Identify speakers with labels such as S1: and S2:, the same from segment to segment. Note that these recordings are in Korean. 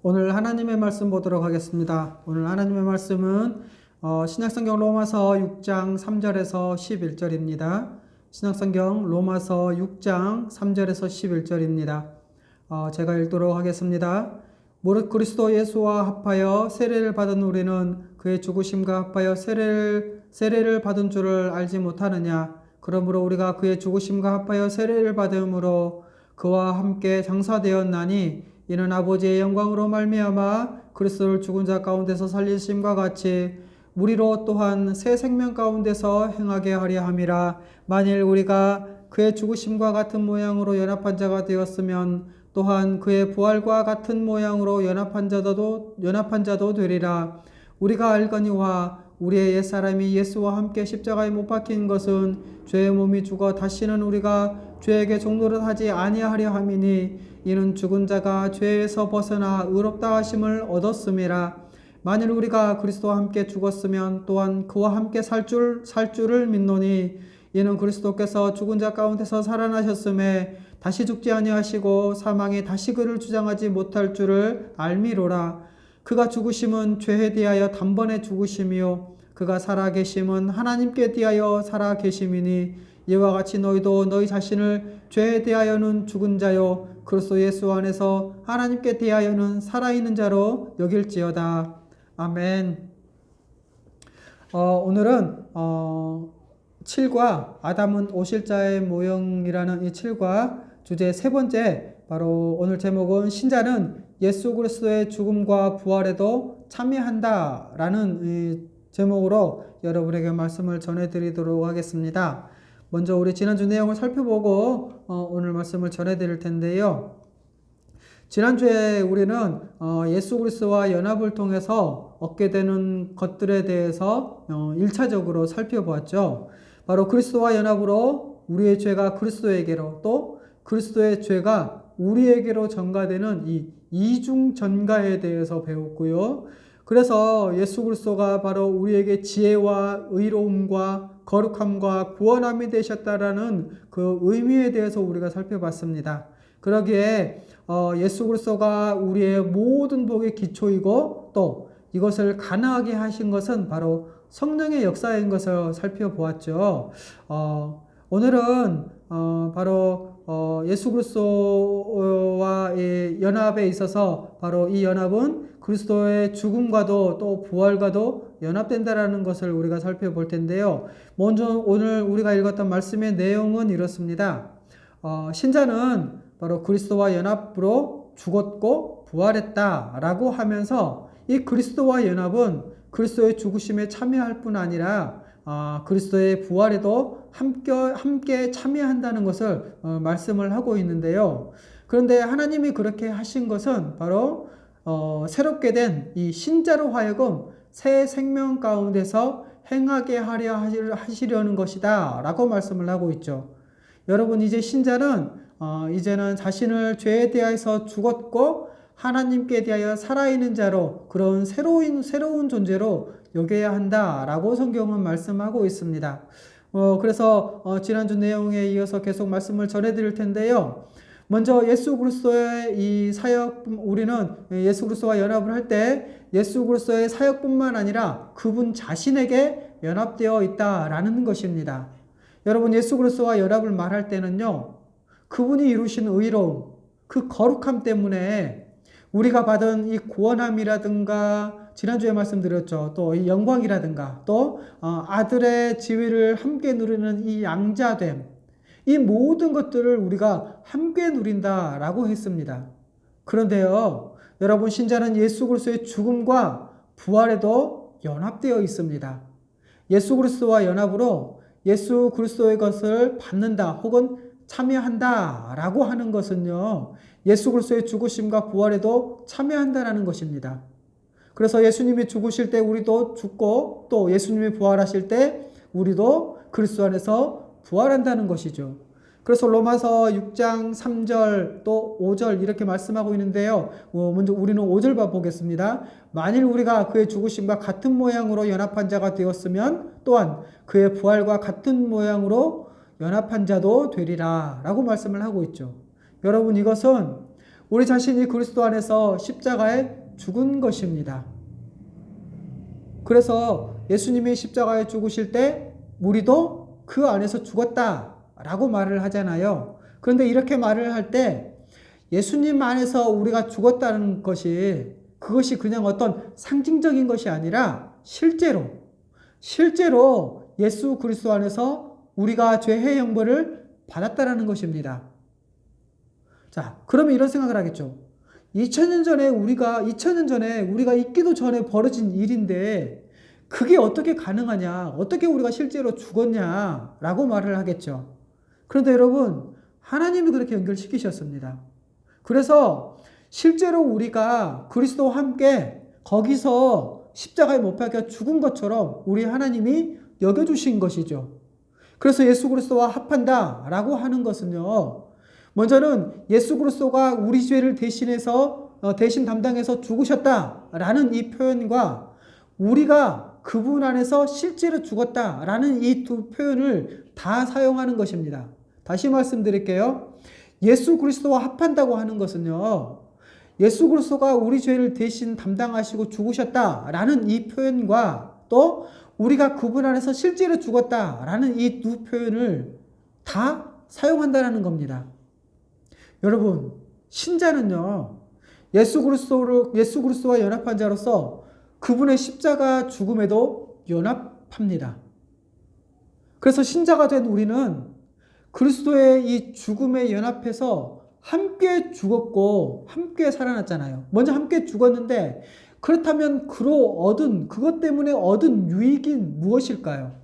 S1: 오늘 하나님의 말씀 보도록 하겠습니다. 오늘 하나님의 말씀은 신약성경 로마서 6장 3절에서 11절입니다. 신약성경 로마서 6장 3절에서 11절입니다. 제가 읽도록 하겠습니다. 무릇 그리스도 예수와 합하여 세례를 받은 우리는 그의 죽으심과 합하여 세례를 받은 줄을 알지 못하느냐. 그러므로 우리가 그의 죽으심과 합하여 세례를 받음으로 그와 함께 장사되었나니 이는 아버지의 영광으로 말미암아 그리스도를 죽은 자 가운데서 살리심과 같이 우리로 또한 새 생명 가운데서 행하게 하려 함이라. 만일 우리가 그의 죽으심과 같은 모양으로 연합한 자가 되었으면 또한 그의 부활과 같은 모양으로 연합한 자도 되리라. 우리가 알거니와 우리의 옛사람이 예수와 함께 십자가에 못 박힌 것은 죄의 몸이 죽어 다시는 우리가 죄에게 종노릇 하지 아니하려 함이니 이는 죽은 자가 죄에서 벗어나 의롭다 하심을 얻었음이라. 만일 우리가 그리스도와 함께 죽었으면 또한 그와 함께 살 줄을 믿노니 이는 그리스도께서 죽은 자 가운데서 살아나셨음에 다시 죽지 아니하시고 사망이 다시 그를 주장하지 못할 줄을 알미로라. 그가 죽으심은 죄에 대하여 단번에 죽으심이요 그가 살아계심은 하나님께 대하여 살아계심이니 이와 같이 너희도 너희 자신을 죄에 대하여는 죽은 자요 그리스도 예수 안에서 하나님께 대하여는 살아있는 자로 여길지어다. 아멘. 오늘은 7과 아담은 오실자의 모형이라는 이 7과 주제 세 번째, 바로 오늘 제목은 신자는 예수 그리스도의 죽음과 부활에도 참여한다 라는 이 제목으로 여러분에게 말씀을 전해드리도록 하겠습니다. 먼저 우리 지난주 내용을 살펴보고 오늘 말씀을 전해드릴 텐데요. 지난주에 우리는 예수 그리스도와 연합을 통해서 얻게 되는 것들에 대해서 1차적으로 살펴보았죠. 바로 그리스도와 연합으로 우리의 죄가 그리스도에게로, 또 그리스도의 죄가 우리에게로 전가되는 이 이중 전가에 대해서 배웠고요. 그래서 예수 그리스도가 바로 우리에게 지혜와 의로움과 거룩함과 구원함이 되셨다라는 그 의미에 대해서 우리가 살펴봤습니다. 그러기에 예수 그리스도가 우리의 모든 복의 기초이고 또 이것을 가능하게 하신 것은 바로 성령의 역사인 것을 살펴보았죠. 오늘은 바로 예수 그리스도와 연합에 있어서 바로 이 연합은 그리스도의 죽음과도 또 부활과도 연합된다라는 것을 우리가 살펴볼 텐데요. 먼저 오늘 우리가 읽었던 말씀의 내용은 이렇습니다. 신자는 바로 그리스도와 연합으로 죽었고 부활했다라고 하면서 이 그리스도와 연합은 그리스도의 죽으심에 참여할 뿐 아니라 그리스도의 부활에도 함께 참여한다는 것을 말씀을 하고 있는데요. 그런데 하나님이 그렇게 하신 것은 바로 새롭게 된 이 신자로 하여금 새 생명 가운데서 행하게 하시려는 것이다 라고 말씀을 하고 있죠. 여러분, 이제 신자는 이제는 자신을 죄에 대하여서 죽었고 하나님께 대하여 살아있는 자로, 그런 새로운 존재로 여겨야 한다라고 성경은 말씀하고 있습니다. 그래서 지난주 내용에 이어서 계속 말씀을 전해드릴 텐데요. 먼저 예수 그리스도의 이 사역, 우리는 예수 그리스도와 연합을 할 때 예수 그리스도의 사역뿐만 아니라 그분 자신에게 연합되어 있다라는 것입니다. 여러분, 예수 그리스도와 연합을 말할 때는요, 그분이 이루신 의로움, 그 거룩함 때문에 우리가 받은 이 구원함이라든가, 지난주에 말씀드렸죠. 또 이 영광이라든가, 또 아들의 지위를 함께 누리는 이 양자됨, 이 모든 것들을 우리가 함께 누린다라고 했습니다. 그런데요, 여러분, 신자는 예수 그리스도의 죽음과 부활에도 연합되어 있습니다. 예수 그리스도와 연합으로 예수 그리스도의 것을 받는다 혹은 참여한다라고 하는 것은요, 예수 그리스도의 죽으심과 부활에도 참여한다라는 것입니다. 그래서 예수님이 죽으실 때 우리도 죽고 또 예수님이 부활하실 때 우리도 그리스도 안에서 부활한다는 것이죠. 그래서 로마서 6장 3절 또 5절 이렇게 말씀하고 있는데요. 먼저 우리는 5절 보겠습니다. 만일 우리가 그의 죽으심과 같은 모양으로 연합한 자가 되었으면 또한 그의 부활과 같은 모양으로 연합한 자도 되리라 라고 말씀을 하고 있죠. 여러분, 이것은 우리 자신이 그리스도 안에서 십자가에 죽은 것입니다. 그래서 예수님이 십자가에 죽으실 때 우리도 그 안에서 죽었다라고 말을 하잖아요. 그런데 이렇게 말을 할 때 예수님 안에서 우리가 죽었다는 것이 그것이 그냥 어떤 상징적인 것이 아니라 실제로 예수 그리스도 안에서 우리가 죄의 형벌을 받았다라는 것입니다. 자, 그러면 이런 생각을 하겠죠. 2000년 전에 우리가 있기도 전에 벌어진 일인데 그게 어떻게 가능하냐? 어떻게 우리가 실제로 죽었냐? 라고 말을 하겠죠. 그런데 여러분, 하나님이 그렇게 연결시키셨습니다. 그래서 실제로 우리가 그리스도와 함께 거기서 십자가에 못 박혀 죽은 것처럼 우리 하나님이 여겨주신 것이죠. 그래서 예수 그리스도와 합한다 라고 하는 것은요, 먼저는 예수 그리스도가 우리 죄를 대신 담당해서 죽으셨다라는 이 표현과 우리가 그분 안에서 실제로 죽었다라는 이 두 표현을 다 사용하는 것입니다. 다시 말씀드릴게요. 예수 그리스도와 합한다고 하는 것은요, 예수 그리스도가 우리 죄를 대신 담당하시고 죽으셨다라는 이 표현과 또 우리가 그분 안에서 실제로 죽었다라는 이 두 표현을 다 사용한다는 겁니다. 여러분, 신자는요, 예수 그리스도와 연합한 자로서 그분의 십자가 죽음에도 연합합니다. 그래서 신자가 된 우리는 그리스도의 이 죽음에 연합해서 함께 죽었고 함께 살아났잖아요. 먼저 함께 죽었는데 그렇다면 그것 때문에 얻은 유익이 무엇일까요?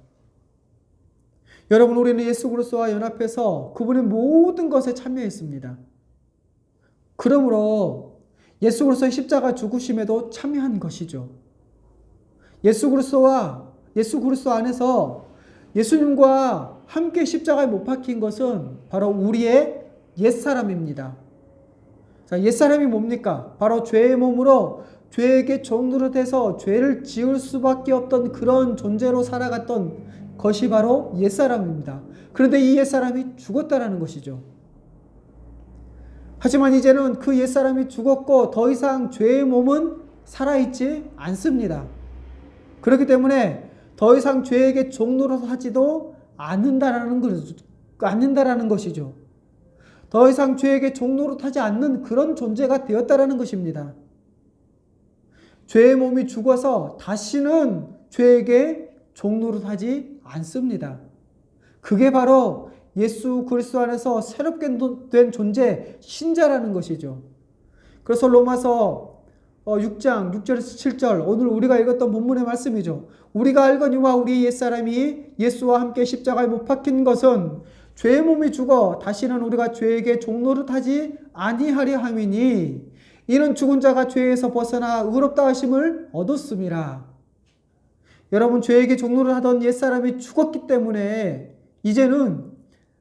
S1: 여러분, 우리는 예수 그리스도와 연합해서 그분의 모든 것에 참여했습니다. 그러므로 예수 그리스도의 십자가 죽으심에도 참여한 것이죠. 예수 그리스도 안에서 예수님과 함께 십자가에 못 박힌 것은 바로 우리의 옛사람입니다. 자, 옛사람이 뭡니까? 바로 죄의 몸으로 죄에게 종노릇해서 죄를 지을 수밖에 없던 그런 존재로 살아갔던 것이 바로 옛사람입니다. 그런데 이 옛사람이 죽었다라는 것이죠. 하지만 이제는 그 옛사람이 죽었고 더 이상 죄의 몸은 살아있지 않습니다. 그렇기 때문에 더 이상 죄에게 종노릇하지도 않는다라는 것이죠. 더 이상 죄에게 종노릇하지 않는 그런 존재가 되었다라는 것입니다. 죄의 몸이 죽어서 다시는 죄에게 종노릇하지 않습니다. 그게 바로 예수 그리스도 안에서 새롭게 된 존재, 신자라는 것이죠. 그래서 로마서 6장 6절에서 7절, 오늘 우리가 읽었던 본문의 말씀이죠. 우리가 알거니와 우리 옛사람이 예수와 함께 십자가에 못 박힌 것은 죄의 몸이 죽어 다시는 우리가 죄에게 종노릇하지 아니하려 함이니 이는 죽은 자가 죄에서 벗어나 의롭다 하심을 얻었음이라. 여러분, 죄에게 종노릇하던 옛사람이 죽었기 때문에 이제는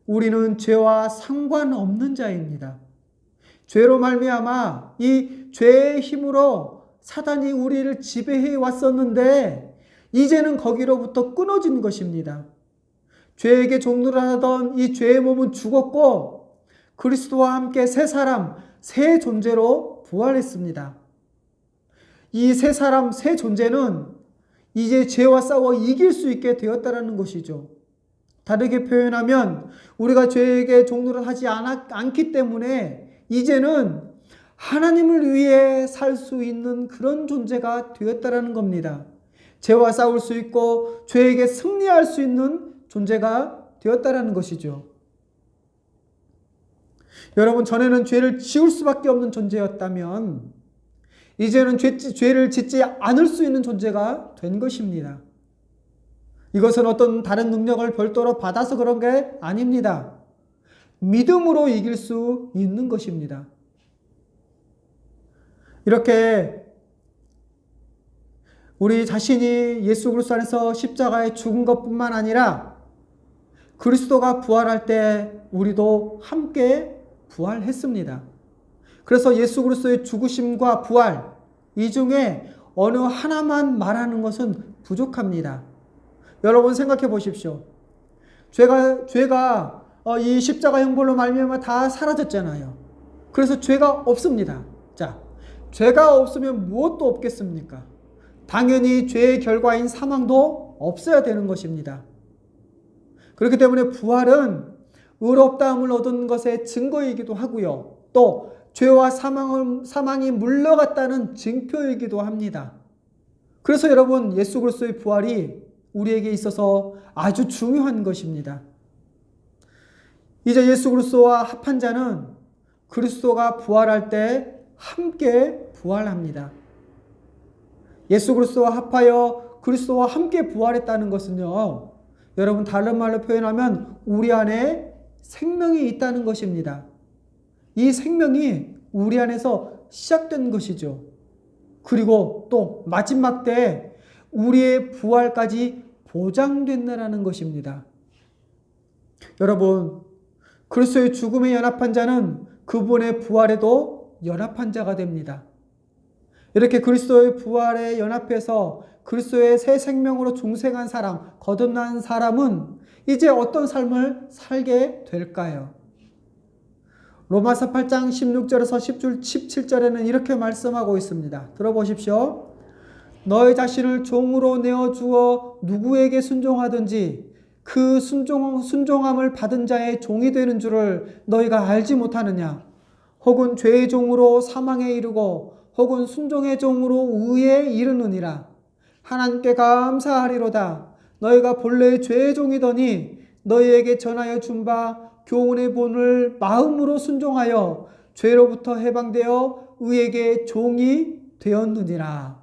S1: 우리는 죄와 상관없는 자입니다. 죄로 말미암아 이 죄의 힘으로 사단이 우리를 지배해 왔었는데 이제는 거기로부터 끊어진 것입니다. 죄에게 종노릇하던 이 죄의 몸은 죽었고 그리스도와 함께 새 사람, 새 존재로 부활했습니다. 이 새 사람, 새 존재는 이제 죄와 싸워 이길 수 있게 되었다는 것이죠. 다르게 표현하면 우리가 죄에게 종노릇하지 않기 때문에 이제는 하나님을 위해 살 수 있는 그런 존재가 되었다는 겁니다. 죄와 싸울 수 있고 죄에게 승리할 수 있는 존재가 되었다는 것이죠. 여러분, 전에는 죄를 지을 수밖에 없는 존재였다면 이제는 죄를 짓지 않을 수 있는 존재가 된 것입니다. 이것은 어떤 다른 능력을 별도로 받아서 그런 게 아닙니다. 믿음으로 이길 수 있는 것입니다. 이렇게 우리 자신이 예수 그리스도 안에서 십자가에 죽은 것뿐만 아니라 그리스도가 부활할 때 우리도 함께 부활했습니다. 그래서 예수 그리스도의 죽으심과 부활, 이 중에 어느 하나만 말하는 것은 부족합니다. 여러분, 생각해 보십시오. 죄가 이 십자가 형벌로 말미암아 다 사라졌잖아요. 그래서 죄가 없습니다. 자, 죄가 없으면 무엇도 없겠습니까? 당연히 죄의 결과인 사망도 없어야 되는 것입니다. 그렇기 때문에 부활은 의롭다함을 얻은 것의 증거이기도 하고요. 또 죄와 사망이 물러갔다는 증표이기도 합니다. 그래서 여러분, 예수 그리스도의 부활이 우리에게 있어서 아주 중요한 것입니다. 이제 예수 그리스도와 합한 자는 그리스도가 부활할 때 함께 부활합니다. 예수 그리스도와 합하여 그리스도와 함께 부활했다는 것은요, 여러분 다른 말로 표현하면 우리 안에 생명이 있다는 것입니다. 이 생명이 우리 안에서 시작된 것이죠. 그리고 또 마지막 때 우리의 부활까지 보장된다는 것입니다. 여러분, 그리스도의 죽음에 연합한 자는 그분의 부활에도 연합한 자가 됩니다. 이렇게 그리스도의 부활에 연합해서 그리스도의 새 생명으로 중생한 사람, 거듭난 사람은 이제 어떤 삶을 살게 될까요? 로마서 8장 16절에서 17절에는 이렇게 말씀하고 있습니다. 들어보십시오. 너희 자신을 종으로 내어주어 누구에게 순종하든지 그 순종함을 받은 자의 종이 되는 줄을 너희가 알지 못하느냐? 혹은 죄의 종으로 사망에 이르고 혹은 순종의 종으로 의에 이르느니라. 하나님께 감사하리로다. 너희가 본래 죄의 종이더니 너희에게 전하여 준 바 교훈의 본을 마음으로 순종하여 죄로부터 해방되어 의에게 종이 되었느니라.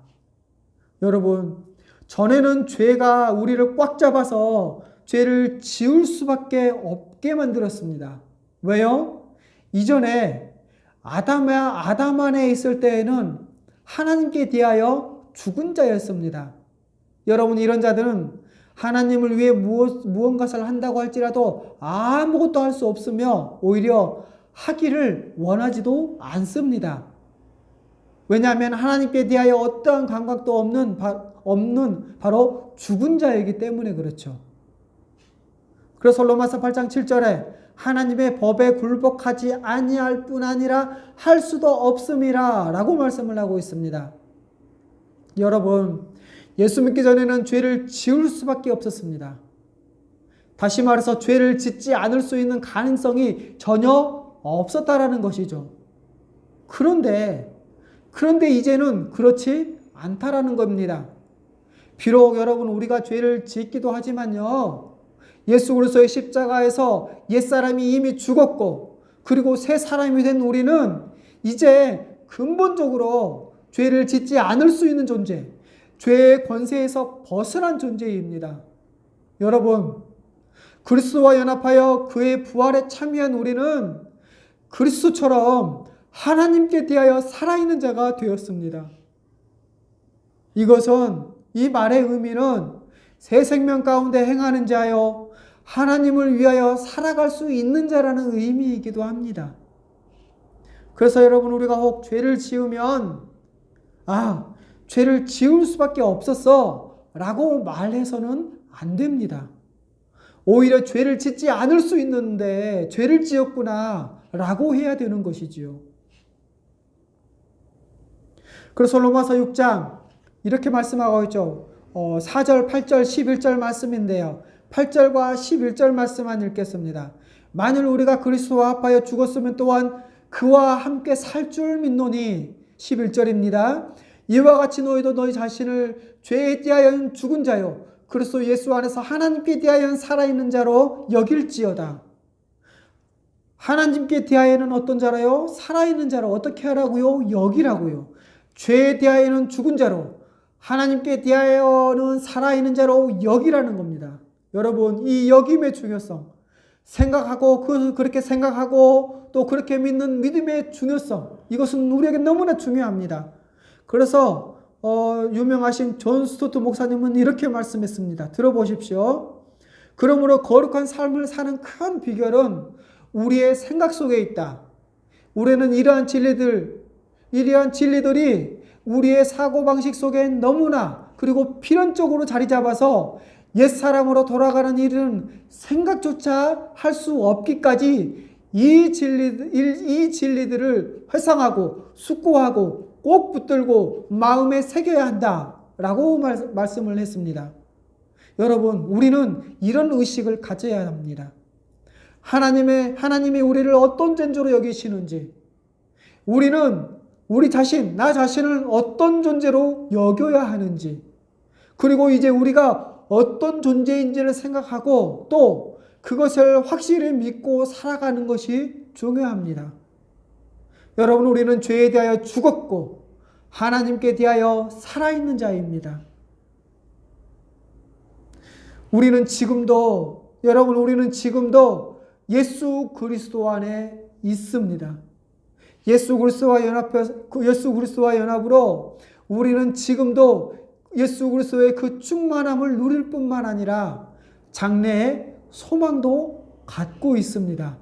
S1: 여러분, 전에는 죄가 우리를 꽉 잡아서 죄를 지을 수밖에 없게 만들었습니다. 왜요? 이전에 아담 안에 있을 때에는 하나님께 대하여 죽은 자였습니다. 여러분, 이런 자들은 하나님을 위해 무언가를 한다고 할지라도 아무것도 할 수 없으며 오히려 하기를 원하지도 않습니다. 왜냐하면 하나님께 대하여 어떠한 감각도 없는 바로 죽은 자이기 때문에 그렇죠. 그래서 로마서 8장 7절에 하나님의 법에 굴복하지 아니할 뿐 아니라 할 수도 없음이라 라고 말씀을 하고 있습니다. 여러분, 예수 믿기 전에는 죄를 지을 수밖에 없었습니다. 다시 말해서 죄를 짓지 않을 수 있는 가능성이 전혀 없었다라는 것이죠. 그런데 이제는 그렇지 않다라는 겁니다. 비록 여러분 우리가 죄를 짓기도 하지만요, 예수 그리스도의 십자가에서 옛사람이 이미 죽었고 그리고 새 사람이 된 우리는 이제 근본적으로 죄를 짓지 않을 수 있는 존재, 죄의 권세에서 벗어난 존재입니다. 여러분, 그리스도와 연합하여 그의 부활에 참여한 우리는 그리스도처럼 하나님께 대하여 살아있는 자가 되었습니다. 이 말의 의미는 새 생명 가운데 행하는 자여 하나님을 위하여 살아갈 수 있는 자라는 의미이기도 합니다. 그래서 여러분, 우리가 혹 죄를 지으면 죄를 지을 수밖에 없었어 라고 말해서는 안 됩니다. 오히려 죄를 짓지 않을 수 있는데 죄를 지었구나 라고 해야 되는 것이지요. 그래서 로마서 6장 이렇게 말씀하고 있죠. 4절, 8절, 11절 말씀인데요. 8절과 11절 말씀만 읽겠습니다. 만일 우리가 그리스도와 합하여 죽었으면 또한 그와 함께 살 줄 믿노니 11절입니다. 이와 같이 너희도 너희 자신을 죄에 대하여 죽은 자요 그리스도 예수 안에서 하나님께 대하여 살아있는 자로 여길지어다. 하나님께 대하여는 어떤 자로요? 살아있는 자로 어떻게 하라고요? 여기라고요. 죄에 대하여는 죽은 자로, 하나님께 대하여는 살아있는 자로 여기라는 겁니다. 여러분, 이 여김의 중요성, 그렇게 생각하고 또 그렇게 믿는 믿음의 중요성, 이것은 우리에게 너무나 중요합니다. 그래서 유명하신 존 스토트 목사님은 이렇게 말씀했습니다. 들어보십시오. 그러므로 거룩한 삶을 사는 큰 비결은 우리의 생각 속에 있다. 우리는 이러한 진리들이 우리의 사고방식 속에 너무나 그리고 필연적으로 자리 잡아서 옛사람으로 돌아가는 일은 생각조차 할 수 없기까지 이 진리들을 회상하고 숙고하고 꼭 붙들고 마음에 새겨야 한다라고 말씀을 했습니다. 여러분, 우리는 이런 의식을 가져야 합니다. 하나님이 우리를 어떤 존재로 여기시는지, 우리는 우리 자신, 나 자신을 어떤 존재로 여겨야 하는지, 그리고 이제 우리가 어떤 존재인지를 생각하고 또 그것을 확실히 믿고 살아가는 것이 중요합니다. 여러분, 우리는 죄에 대하여 죽었고 하나님께 대하여 살아있는 자입니다. 우리는 지금도 예수 그리스도 안에 있습니다. 예수 그리스도와 연합으로 우리는 지금도 예수 그리스도의 그 충만함을 누릴 뿐만 아니라 장래의 소망도 갖고 있습니다.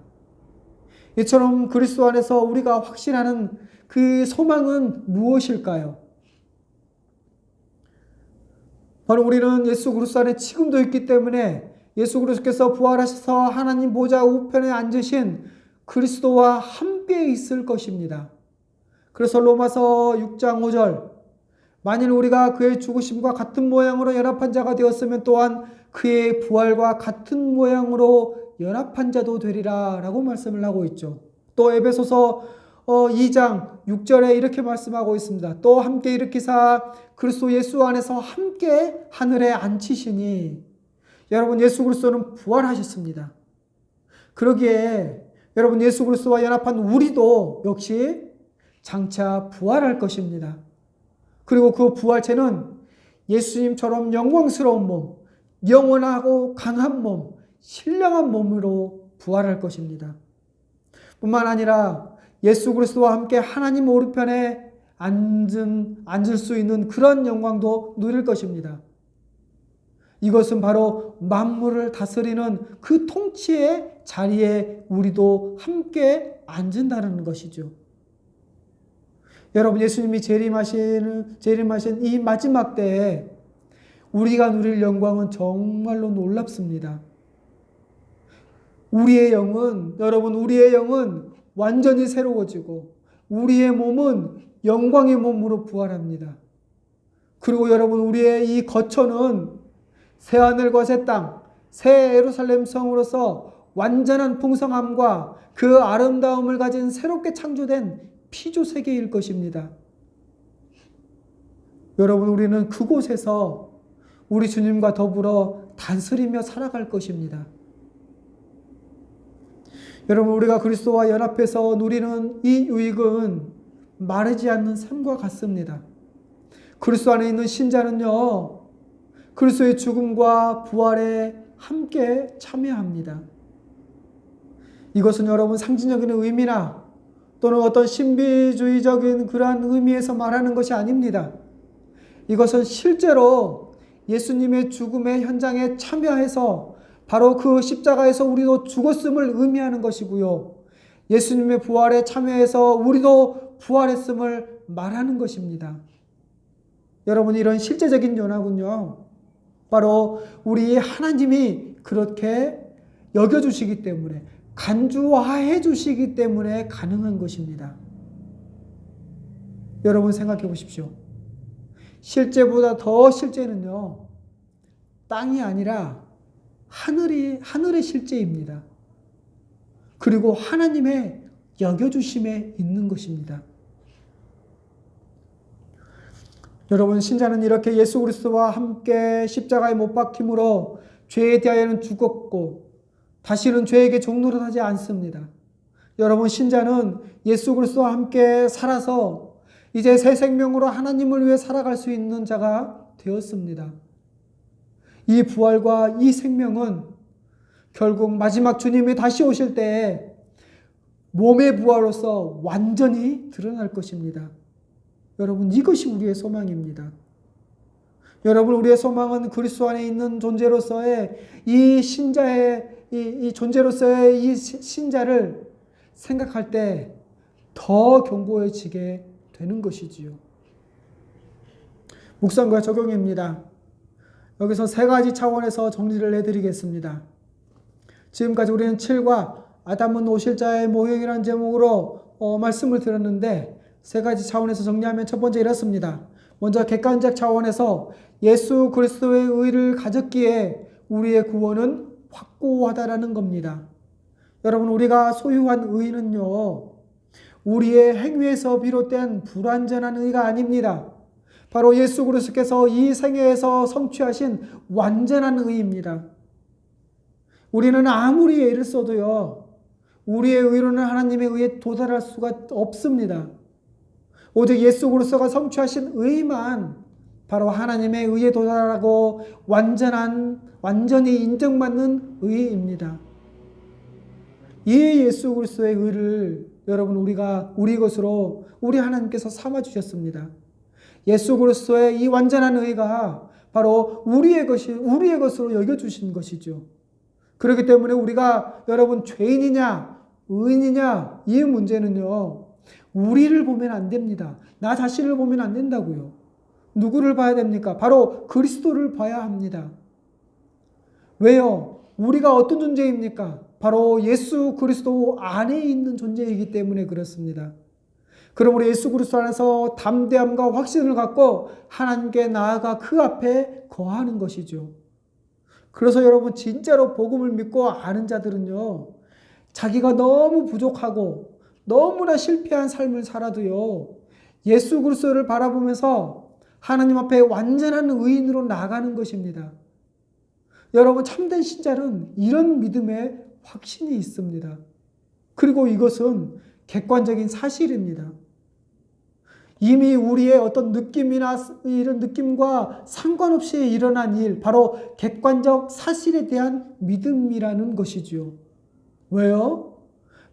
S1: 이처럼 그리스도 안에서 우리가 확신하는 그 소망은 무엇일까요? 바로 우리는 예수 그리스도 안에 지금도 있기 때문에 예수 그리스도께서 부활하셔서 하나님 보좌 우편에 앉으신 그리스도와 함께 있을 것입니다. 그래서 로마서 6장 5절, 만일 우리가 그의 죽으심과 같은 모양으로 연합한 자가 되었으면 또한 그의 부활과 같은 모양으로 연합한 자도 되리라 라고 말씀을 하고 있죠. 또 에베소서 2장 6절에 이렇게 말씀하고 있습니다. 또 함께 일으키사 그리스도 예수 안에서 함께 하늘에 앉히시니, 여러분, 예수 그리스도는 부활하셨습니다. 그러기에 여러분, 예수 그리스도와 연합한 우리도 역시 장차 부활할 것입니다. 그리고 그 부활체는 예수님처럼 영광스러운 몸, 영원하고 강한 몸, 신령한 몸으로 부활할 것입니다. 뿐만 아니라 예수 그리스도와 함께 하나님 오른편에 앉을 수 있는 그런 영광도 누릴 것입니다. 이것은 바로 만물을 다스리는 그 통치의 자리에 우리도 함께 앉는다는 것이죠. 여러분, 예수님이 재림하신 이 마지막 때에 우리가 누릴 영광은 정말로 놀랍습니다. 우리의 영은 완전히 새로워지고 우리의 몸은 영광의 몸으로 부활합니다. 그리고 여러분, 우리의 이 거처는 새하늘과 새 땅, 새 예루살렘 성으로서 완전한 풍성함과 그 아름다움을 가진 새롭게 창조된 피조 세계일 것입니다. 여러분, 우리는 그곳에서 우리 주님과 더불어 다스리며 살아갈 것입니다. 여러분, 우리가 그리스도와 연합해서 누리는 이 유익은 마르지 않는 샘과 같습니다. 그리스도 안에 있는 신자는요, 그리스도의 죽음과 부활에 함께 참여합니다. 이것은 여러분 상징적인 의미나 또는 어떤 신비주의적인 그러한 의미에서 말하는 것이 아닙니다. 이것은 실제로 예수님의 죽음의 현장에 참여해서 바로 그 십자가에서 우리도 죽었음을 의미하는 것이고요. 예수님의 부활에 참여해서 우리도 부활했음을 말하는 것입니다. 여러분, 이런 실제적인 연합은요, 바로 우리 하나님이 그렇게 여겨주시기 때문에, 간주화해 주시기 때문에 가능한 것입니다. 여러분, 생각해 보십시오. 실제보다 더 실제는요, 땅이 아니라 하늘의 실제입니다. 그리고 하나님의 여겨주심에 있는 것입니다. 여러분, 신자는 이렇게 예수 그리스도와 함께 십자가에 못 박힘으로 죄에 대하여는 죽었고 다시는 죄에게 종노릇하지 않습니다. 여러분, 신자는 예수 그리스도와 함께 살아서 이제 새 생명으로 하나님을 위해 살아갈 수 있는 자가 되었습니다. 이 부활과 이 생명은 결국 마지막 주님이 다시 오실 때에 몸의 부활로서 완전히 드러날 것입니다. 여러분, 이것이 우리의 소망입니다. 여러분, 우리의 소망은 그리스도 안에 있는 존재로서의 이 존재로서의 이 신자를 생각할 때 더 견고해지게 되는 것이지요. 묵상과 적용입니다. 여기서 세 가지 차원에서 정리를 해드리겠습니다. 지금까지 우리는 7과 아담은 오실자의 모형이라는 제목으로 말씀을 드렸는데 세 가지 차원에서 정리하면 첫 번째 이렇습니다. 먼저 객관적 차원에서 예수 그리스도의 의를 가졌기에 우리의 구원은 확고하다라는 겁니다. 여러분, 우리가 소유한 의는요, 우리의 행위에서 비롯된 불완전한 의가 아닙니다. 바로 예수 그리스도께서 이 생애에서 성취하신 완전한 의입니다. 우리는 아무리 애를 써도요, 우리의 의로는 하나님의 의에 도달할 수가 없습니다. 오직 예수 그리스도가 성취하신 의만 바로 하나님의 의에 도달하고 완전히 인정받는 의입니다. 이 예수 그리스도의 의를 여러분 우리가 우리 것으로 우리 하나님께서 삼아 주셨습니다. 예수 그리스도의 이 완전한 의가 바로 우리의 것으로 여겨 주신 것이죠. 그렇기 때문에 우리가 여러분 죄인이냐 의인이냐 이 문제는요, 우리를 보면 안 됩니다. 나 자신을 보면 안 된다고요. 누구를 봐야 됩니까? 바로 그리스도를 봐야 합니다. 왜요? 우리가 어떤 존재입니까? 바로 예수 그리스도 안에 있는 존재이기 때문에 그렇습니다. 그러므로 예수 그리스도 안에서 담대함과 확신을 갖고 하나님께 나아가 그 앞에 거하는 것이죠. 그래서 여러분, 진짜로 복음을 믿고 아는 자들은요, 자기가 너무 부족하고 너무나 실패한 삶을 살아도요, 예수 그리스도를 바라보면서 하나님 앞에 완전한 의인으로 나아가는 것입니다. 여러분, 참된 신자는 이런 믿음에 확신이 있습니다. 그리고 이것은 객관적인 사실입니다. 이미 우리의 어떤 느낌이나 이런 느낌과 상관없이 일어난 일, 바로 객관적 사실에 대한 믿음이라는 것이죠. 왜요?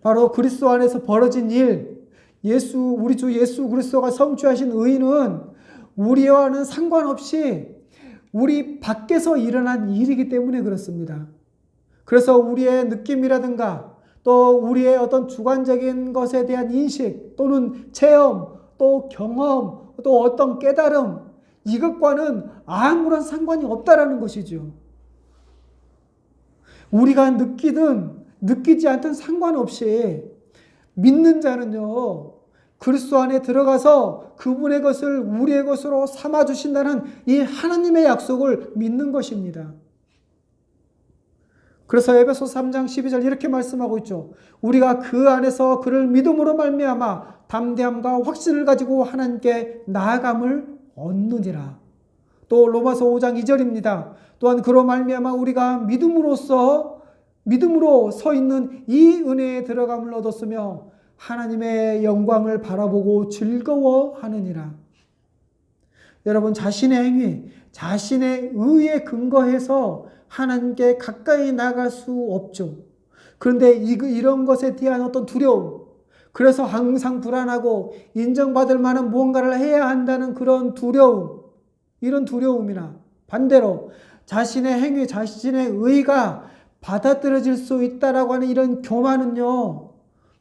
S1: 바로 그리스도 안에서 벌어진 일, 우리 주 예수 그리스도가 성취하신 의는 우리와는 상관없이 우리 밖에서 일어난 일이기 때문에 그렇습니다. 그래서 우리의 느낌이라든가 또 우리의 어떤 주관적인 것에 대한 인식 또는 체험 또 경험 또 어떤 깨달음, 이것과는 아무런 상관이 없다라는 것이죠. 우리가 느끼든 느끼지 않든 상관없이 믿는 자는요, 그리스도 안에 들어가서 그분의 것을 우리의 것으로 삼아주신다는 이 하나님의 약속을 믿는 것입니다. 그래서 에베소 3장 12절 이렇게 말씀하고 있죠. 우리가 그 안에서 그를 믿음으로 말미암아 담대함과 확신을 가지고 하나님께 나아감을 얻느니라. 또 로마서 5장 2절입니다. 또한 그로 말미암아 우리가 믿음으로 서 있는 이 은혜에 들어감을 얻었으며 하나님의 영광을 바라보고 즐거워하느니라. 여러분, 자신의 행위, 자신의 의에 근거해서 하나님께 가까이 나갈 수 없죠. 그런데 이런 것에 대한 어떤 두려움, 그래서 항상 불안하고 인정받을 만한 무언가를 해야 한다는 그런 두려움, 이런 두려움이나 반대로 자신의 행위, 자신의 의가 받아들여질 수 있다라고 하는 이런 교만은요,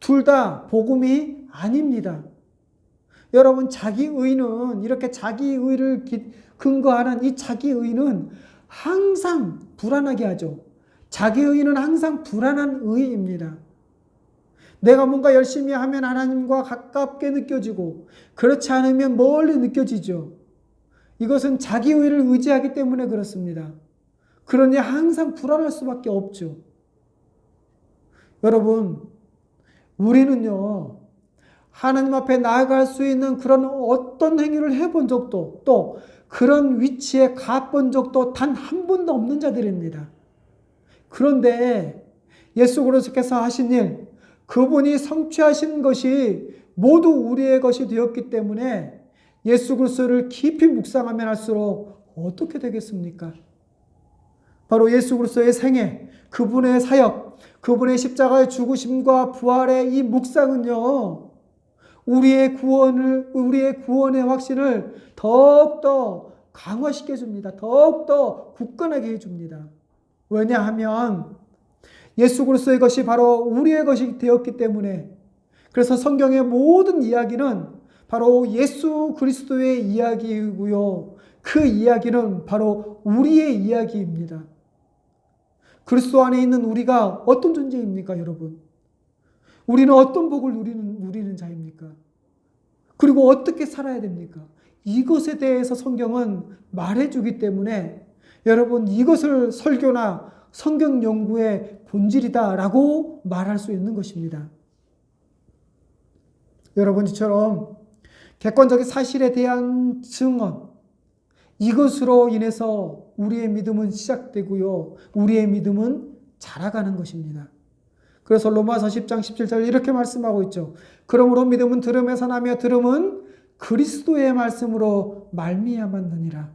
S1: 둘 다 복음이 아닙니다. 여러분, 자기 의는, 이렇게 자기 의를 근거하는 이 자기 의는 항상 불안하게 하죠. 자기 의는 항상 불안한 의입니다. 내가 뭔가 열심히 하면 하나님과 가깝게 느껴지고 그렇지 않으면 멀리 느껴지죠. 이것은 자기 의를 의지하기 때문에 그렇습니다. 그러니 항상 불안할 수밖에 없죠. 여러분, 우리는요, 하나님 앞에 나아갈 수 있는 그런 어떤 행위를 해본 적도 또 그런 위치에 가본 적도 단 한 번도 없는 자들입니다. 그런데 예수 그리스도께서 하신 일, 그분이 성취하신 것이 모두 우리의 것이 되었기 때문에 예수 그리스도를 깊이 묵상하면 할수록 어떻게 되겠습니까? 바로 예수 그리스도의 생애, 그분의 사역, 그분의 십자가의 죽으심과 부활의 이 묵상은요, 우리의 구원의 확신을 더욱더 강화시켜 줍니다. 더욱더 굳건하게 해줍니다. 왜냐하면 예수 그리스도의 것이 바로 우리의 것이 되었기 때문에, 그래서 성경의 모든 이야기는 바로 예수 그리스도의 이야기이고요. 그 이야기는 바로 우리의 이야기입니다. 그리스도 안에 있는 우리가 어떤 존재입니까, 여러분? 우리는 어떤 복을 누리는 자입니까? 그리고 어떻게 살아야 됩니까? 이것에 대해서 성경은 말해주기 때문에 여러분 이것을 설교나 성경 연구의 본질이다라고 말할 수 있는 것입니다. 여러분 이처럼 객관적인 사실에 대한 증언, 이것으로 인해서 우리의 믿음은 시작되고요. 우리의 믿음은 자라가는 것입니다. 그래서 로마서 10장 17절 이렇게 말씀하고 있죠. 그러므로 믿음은 들음에서 나며 들음은 그리스도의 말씀으로 말미암았느니라.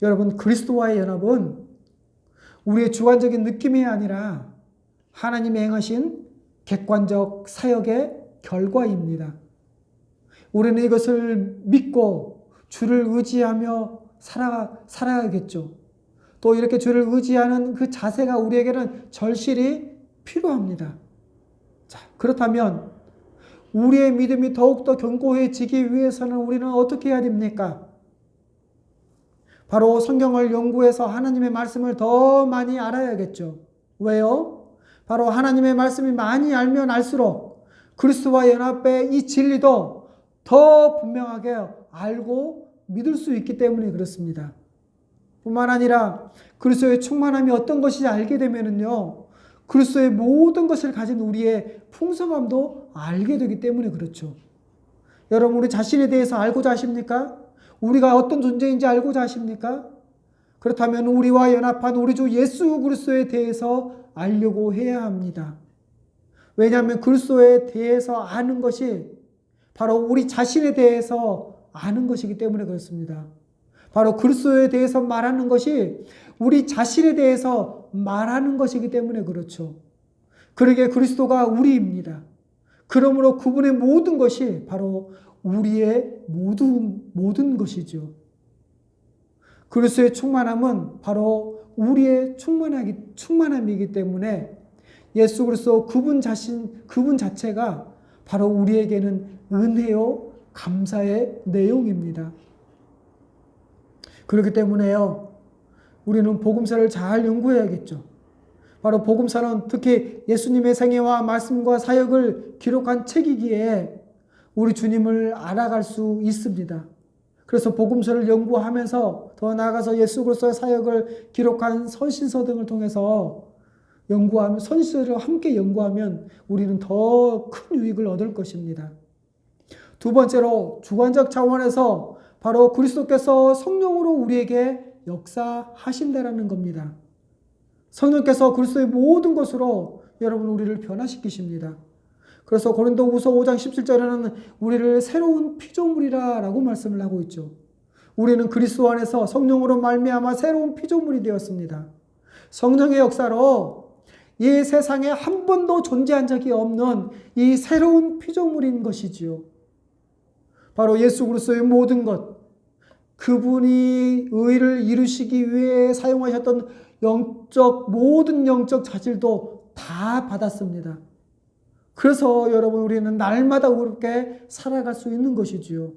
S1: 여러분 그리스도와의 연합은 우리의 주관적인 느낌이 아니라 하나님이 행하신 객관적 사역의 결과입니다. 우리는 이것을 믿고 주를 의지하며 살아야겠죠. 또 이렇게 주를 의지하는 그 자세가 우리에게는 절실히 필요합니다. 자, 그렇다면 우리의 믿음이 더욱더 견고해지기 위해서는 우리는 어떻게 해야 됩니까? 바로 성경을 연구해서 하나님의 말씀을 더 많이 알아야겠죠. 왜요? 바로 하나님의 말씀이 많이 알면 알수록 그리스도와 연합의 이 진리도 더 분명하게 알고 믿을 수 있기 때문에 그렇습니다. 뿐만 아니라 그리스도의 충만함이 어떤 것인지 알게 되면은요, 그리스도의 모든 것을 가진 우리의 풍성함도 알게 되기 때문에 그렇죠. 여러분 우리 자신에 대해서 알고자 하십니까? 우리가 어떤 존재인지 알고자 하십니까? 그렇다면 우리와 연합한 우리 주 예수 그리스도에 대해서 알려고 해야 합니다. 왜냐하면 그리스도에 대해서 아는 것이 바로 우리 자신에 대해서 아는 것이기 때문에 그렇습니다. 바로 그리스도에 대해서 말하는 것이 우리 자신에 대해서 말하는 것이기 때문에 그렇죠. 그러기에 그리스도가 우리입니다. 그러므로 그분의 모든 것이 바로 우리의 모든 것이죠. 그리스도의 충만함은 바로 우리의 충만함이기 때문에 예수 그리스도 그분 자체가 바로 우리에게는 은혜요 감사의 내용입니다. 그렇기 때문에요, 우리는 복음서를 잘 연구해야겠죠. 바로 복음서는 특히 예수님의 생애와 말씀과 사역을 기록한 책이기에 우리 주님을 알아갈 수 있습니다. 그래서 복음서를 연구하면서 더 나아가서 예수 그리스도의 사역을 기록한 선신서 등을 통해서 선신서를 함께 연구하면 우리는 더 큰 유익을 얻을 것입니다. 두 번째로 주관적 차원에서 바로 그리스도께서 성령으로 우리에게 역사하신다라는 겁니다. 성령께서 그리스도의 모든 것으로 여러분 우리를 변화시키십니다. 그래서 고린도후서 5장 17절에는 우리를 새로운 피조물이라고 말씀을 하고 있죠. 우리는 그리스도 안에서 성령으로 말미암아 새로운 피조물이 되었습니다. 성령의 역사로 이 세상에 한 번도 존재한 적이 없는 이 새로운 피조물인 것이지요. 바로 예수 그리스도의 모든 것, 그분이 의를 이루시기 위해 사용하셨던 모든 영적 자질도 다 받았습니다. 그래서 여러분 우리는 날마다 그렇게 살아갈 수 있는 것이지요.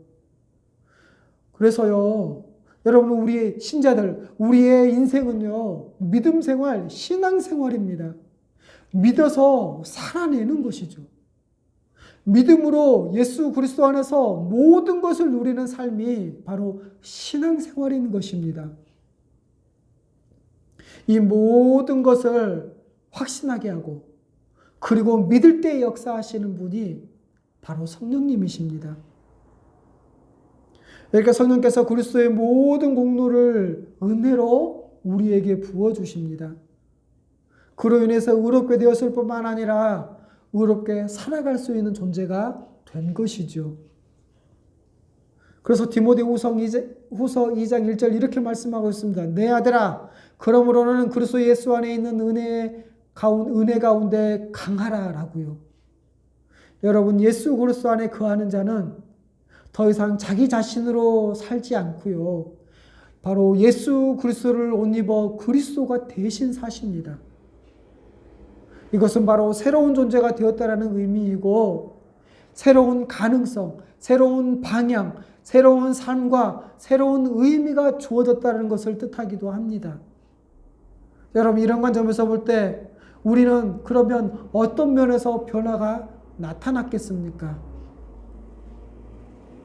S1: 그래서요, 여러분 우리 신자들, 우리의 인생은요, 믿음 생활, 신앙 생활입니다. 믿어서 살아내는 것이죠. 믿음으로 예수 그리스도 안에서 모든 것을 누리는 삶이 바로 신앙생활인 것입니다. 이 모든 것을 확신하게 하고 그리고 믿을 때 역사하시는 분이 바로 성령님이십니다. 그러니까 성령께서 그리스도의 모든 공로를 은혜로 우리에게 부어주십니다. 그로 인해서 의롭게 되었을 뿐만 아니라 의롭게 살아갈 수 있는 존재가 된 것이죠. 그래서 디모데후서 2장 1절 이렇게 말씀하고 있습니다. 내 아들아, 그러므로 너는 그리스도 예수 안에 있는 은혜 가운데 강하라 라고요. 여러분 예수 그리스도 안에 거하는 자는 더 이상 자기 자신으로 살지 않고요. 바로 예수 그리스도를 옷 입어 그리스도가 대신 사십니다. 이것은 바로 새로운 존재가 되었다라는 의미이고 새로운 가능성, 새로운 방향, 새로운 삶과 새로운 의미가 주어졌다는 것을 뜻하기도 합니다. 여러분 이런 관점에서 볼 때 우리는 그러면 어떤 면에서 변화가 나타났겠습니까?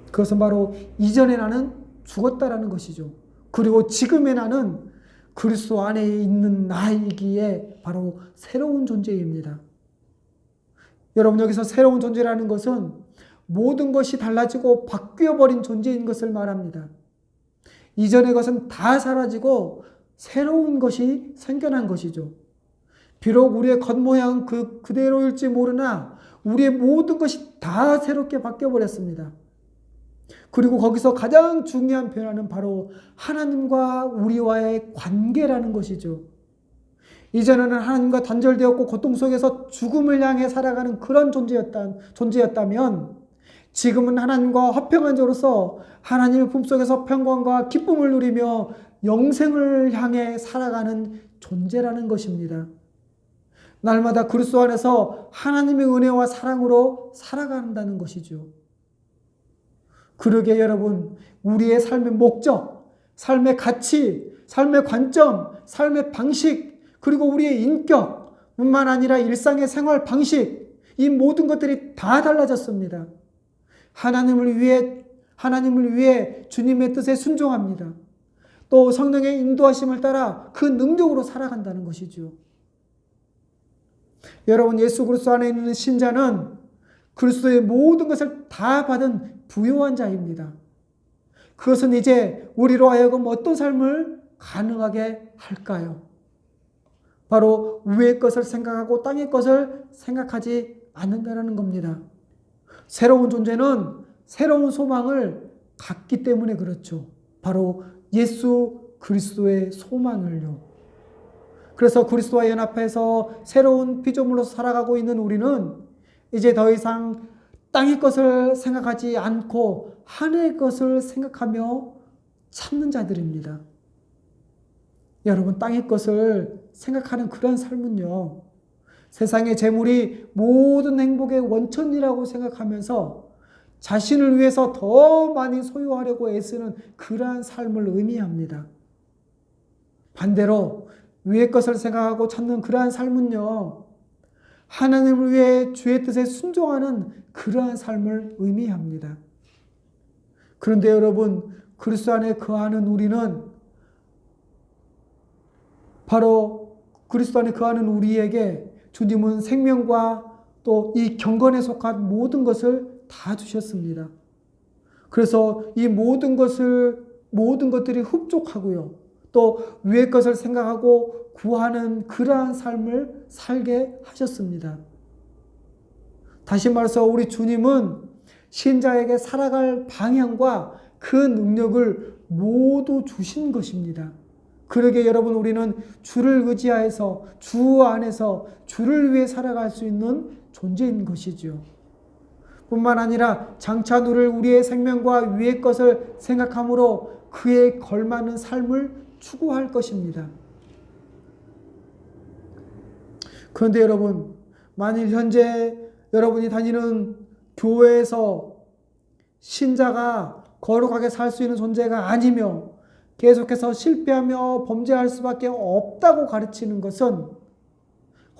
S1: 그것은 바로 이전의 나는 죽었다라는 것이죠. 그리고 지금의 나는 그리스도 안에 있는 나이기에 바로 새로운 존재입니다. 여러분, 여기서 새로운 존재라는 것은 모든 것이 달라지고 바뀌어버린 존재인 것을 말합니다. 이전의 것은 다 사라지고 새로운 것이 생겨난 것이죠. 비록 우리의 겉모양은 그대로일지 모르나 우리의 모든 것이 다 새롭게 바뀌어버렸습니다. 그리고 거기서 가장 중요한 변화는 바로 하나님과 우리와의 관계라는 것이죠. 이전에는 하나님과 단절되었고 고통 속에서 죽음을 향해 살아가는 그런 존재였다면 지금은 하나님과 화평한 자로서 하나님의 품속에서 평강과 기쁨을 누리며 영생을 향해 살아가는 존재라는 것입니다. 날마다 그리스도 안에서 하나님의 은혜와 사랑으로 살아간다는 것이죠. 그러게 여러분, 우리의 삶의 목적, 삶의 가치, 삶의 관점, 삶의 방식, 그리고 우리의 인격 뿐만 아니라 일상의 생활 방식, 이 모든 것들이 다 달라졌습니다. 하나님을 위해 주님의 뜻에 순종합니다. 또 성령의 인도하심을 따라 그 능력으로 살아간다는 것이죠. 여러분, 예수 그리스도 안에 있는 신자는 그리스도의 모든 것을 다 받은 부요한 자입니다. 그것은 이제 우리로 하여금 어떤 삶을 가능하게 할까요? 바로 위의 것을 생각하고 땅의 것을 생각하지 않는다는 겁니다. 새로운 존재는 새로운 소망을 갖기 때문에 그렇죠. 바로 예수 그리스도의 소망을요. 그래서 그리스도와 연합해서 새로운 피조물로서 살아가고 있는 우리는 이제 더 이상 땅의 것을 생각하지 않고 하늘의 것을 생각하며 찾는 자들입니다. 여러분, 땅의 것을 생각하는 그런 삶은요, 세상의 재물이 모든 행복의 원천이라고 생각하면서 자신을 위해서 더 많이 소유하려고 애쓰는 그러한 삶을 의미합니다. 반대로 위의 것을 생각하고 찾는 그러한 삶은요, 하나님을 위해 주의 뜻에 순종하는 그러한 삶을 의미합니다. 그런데 여러분, 그리스도 안에 거하는 우리는 바로 그리스도 안에 거하는 우리에게 주님은 생명과 또 이 경건에 속한 모든 것을 다 주셨습니다. 그래서 이 모든 것들이 흡족하고요. 또 위의 것을 생각하고 구하는 그러한 삶을 살게 하셨습니다. 다시 말해서 우리 주님은 신자에게 살아갈 방향과 그 능력을 모두 주신 것입니다. 그러게 여러분, 우리는 주를 의지하여서 주 안에서 주를 위해 살아갈 수 있는 존재인 것이죠. 뿐만 아니라 장차 누릴 우리의 생명과 위의 것을 생각함으로 그에 걸맞는 삶을 추구할 것입니다. 그런데 여러분, 만일 현재 여러분이 다니는 교회에서 신자가 거룩하게 살 수 있는 존재가 아니며 계속해서 실패하며 범죄할 수밖에 없다고 가르치는 것은,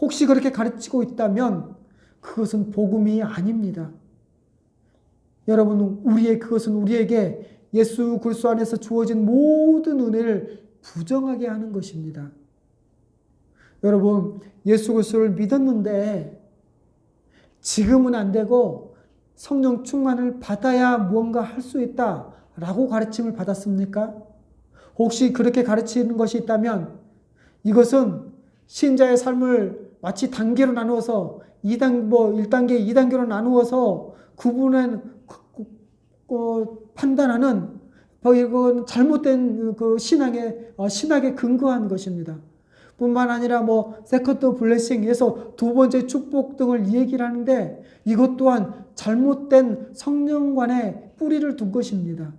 S1: 혹시 그렇게 가르치고 있다면 그것은 복음이 아닙니다. 여러분, 그것은 우리에게 예수 그리스도 안에서 주어진 모든 은혜를 부정하게 하는 것입니다. 여러분, 예수 그리스도를 믿었는데 지금은 안 되고 성령 충만을 받아야 무언가 할 수 있다라고 가르침을 받았습니까? 혹시 그렇게 가르치는 것이 있다면 이것은 신자의 삶을 마치 단계로 나누어서 1단계, 2단계로 나누어서 판단하는 이건 잘못된 그 신학에 근거한 것입니다. 뿐만 아니라 세컨드 블레싱에서 두 번째 축복 등을 얘기를 하는데 이것 또한 잘못된 성령관에 뿌리를 둔 것입니다.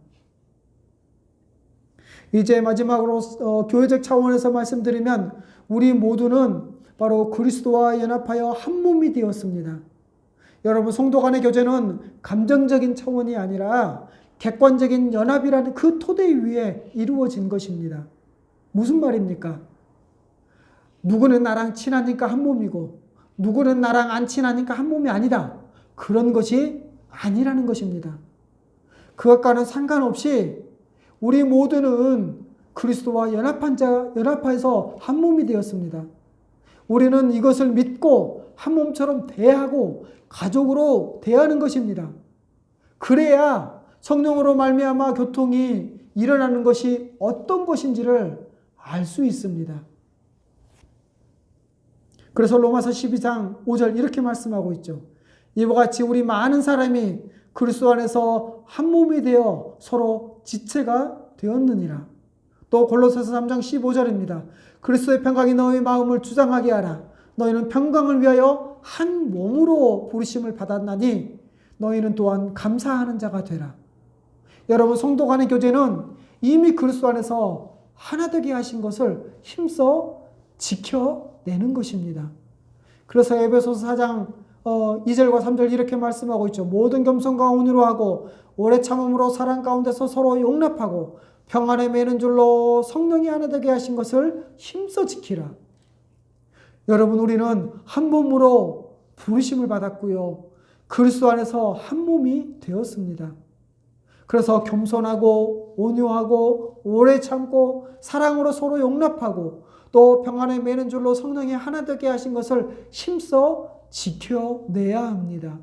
S1: 이제 마지막으로 교회적 차원에서 말씀드리면 우리 모두는 바로 그리스도와 연합하여 한 몸이 되었습니다. 여러분, 성도 간의 교제는 감정적인 차원이 아니라 객관적인 연합이라는 그 토대 위에 이루어진 것입니다. 무슨 말입니까? 누구는 나랑 친하니까 한 몸이고 누구는 나랑 안 친하니까 한 몸이 아니다. 그런 것이 아니라는 것입니다. 그것과는 상관없이 우리 모두는 그리스도와 연합해서 한 몸이 되었습니다. 우리는 이것을 믿고 한 몸처럼 대하고 가족으로 대하는 것입니다. 그래야 성령으로 말미암아 교통이 일어나는 것이 어떤 것인지를 알 수 있습니다. 그래서 로마서 12장 5절 이렇게 말씀하고 있죠. 이와 같이 우리 많은 사람이 그리스도 안에서 한 몸이 되어 서로 지체가 되었느니라. 또 골로새서 3장 15절입니다. 그리스도의 평강이 너희 마음을 주장하게 하라. 너희는 평강을 위하여 한 몸으로 부르심을 받았나니 너희는 또한 감사하는 자가 되라. 여러분, 성도 간의 교제는 이미 그리스도 안에서 하나 되게 하신 것을 힘써 지켜내는 것입니다. 그래서 에베소서 4장 2절과 3절 이렇게 말씀하고 있죠. 모든 겸손과 온유로 하고 오래 참음으로 사랑 가운데서 서로 용납하고 평안에 매는 줄로 성령이 하나 되게 하신 것을 힘써 지키라. 여러분, 우리는 한 몸으로 부르심을 받았고요. 그리스도 안에서 한 몸이 되었습니다. 그래서 겸손하고 온유하고 오래 참고 사랑으로 서로 용납하고 또 평안에 매는 줄로 성령이 하나 되게 하신 것을 힘써 지켜내야 합니다.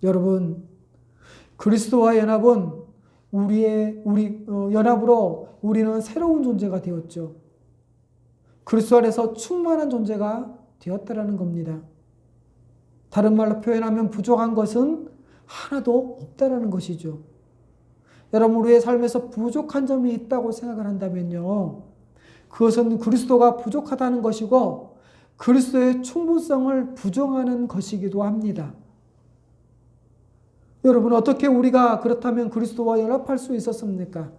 S1: 여러분, 그리스도와 연합은 연합으로 우리는 새로운 존재가 되었죠. 그리스도 안에서 충만한 존재가 되었다라는 겁니다. 다른 말로 표현하면 부족한 것은 하나도 없다라는 것이죠. 여러분, 우리의 삶에서 부족한 점이 있다고 생각을 한다면요, 그것은 그리스도가 부족하다는 것이고 그리스도의 충분성을 부정하는 것이기도 합니다. 여러분, 어떻게 우리가 그렇다면 그리스도와 연합할 수 있었습니까?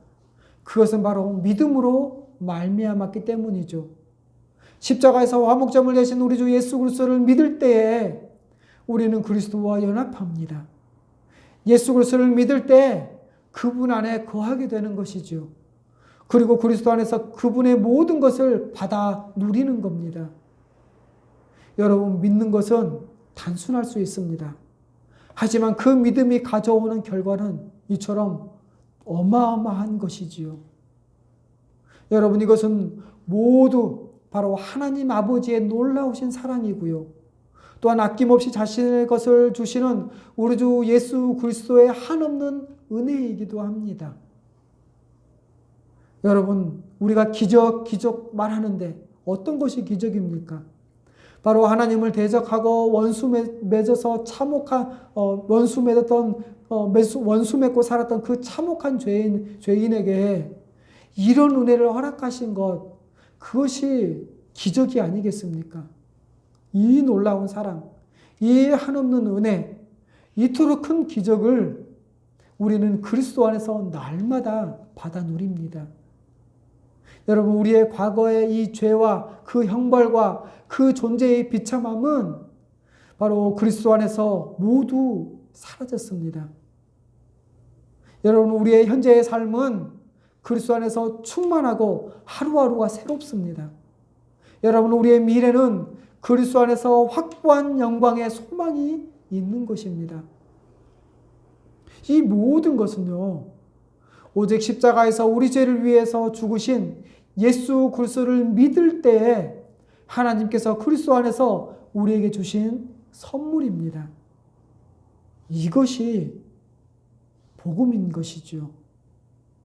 S1: 그것은 바로 믿음으로 말미암았기 때문이죠. 십자가에서 화목점을 내신 우리 주 예수 그리스도를 믿을 때에 우리는 그리스도와 연합합니다. 예수 그리스도를 믿을 때 그분 안에 거하게 되는 것이죠. 그리고 그리스도 안에서 그분의 모든 것을 받아 누리는 겁니다. 여러분, 믿는 것은 단순할 수 있습니다. 하지만 그 믿음이 가져오는 결과는 이처럼 어마어마한 것이지요. 여러분, 이것은 모두 바로 하나님 아버지의 놀라우신 사랑이고요. 또한 아낌없이 자신의 것을 주시는 우리 주 예수 그리스도의 한없는 은혜이기도 합니다. 여러분, 우리가 기적 말하는데 어떤 것이 기적입니까? 바로 하나님을 대적하고 원수 맺어서 원수 맺고 살았던 그 참혹한 죄인에게 이런 은혜를 허락하신 것, 그것이 기적이 아니겠습니까? 이 놀라운 사랑, 이 한없는 은혜, 이토록 큰 기적을 우리는 그리스도 안에서 날마다 받아 누립니다. 여러분, 우리의 과거의 이 죄와 그 형벌과 그 존재의 비참함은 바로 그리스도 안에서 모두 사라졌습니다. 여러분, 우리의 현재의 삶은 그리스도 안에서 충만하고 하루하루가 새롭습니다. 여러분, 우리의 미래는 그리스도 안에서 확고한 영광의 소망이 있는 것입니다. 이 모든 것은요, 오직 십자가에서 우리 죄를 위해서 죽으신 예수 그리스도를 믿을 때에 하나님께서 그리스도 안에서 우리에게 주신 선물입니다. 이것이 복음인 것이죠.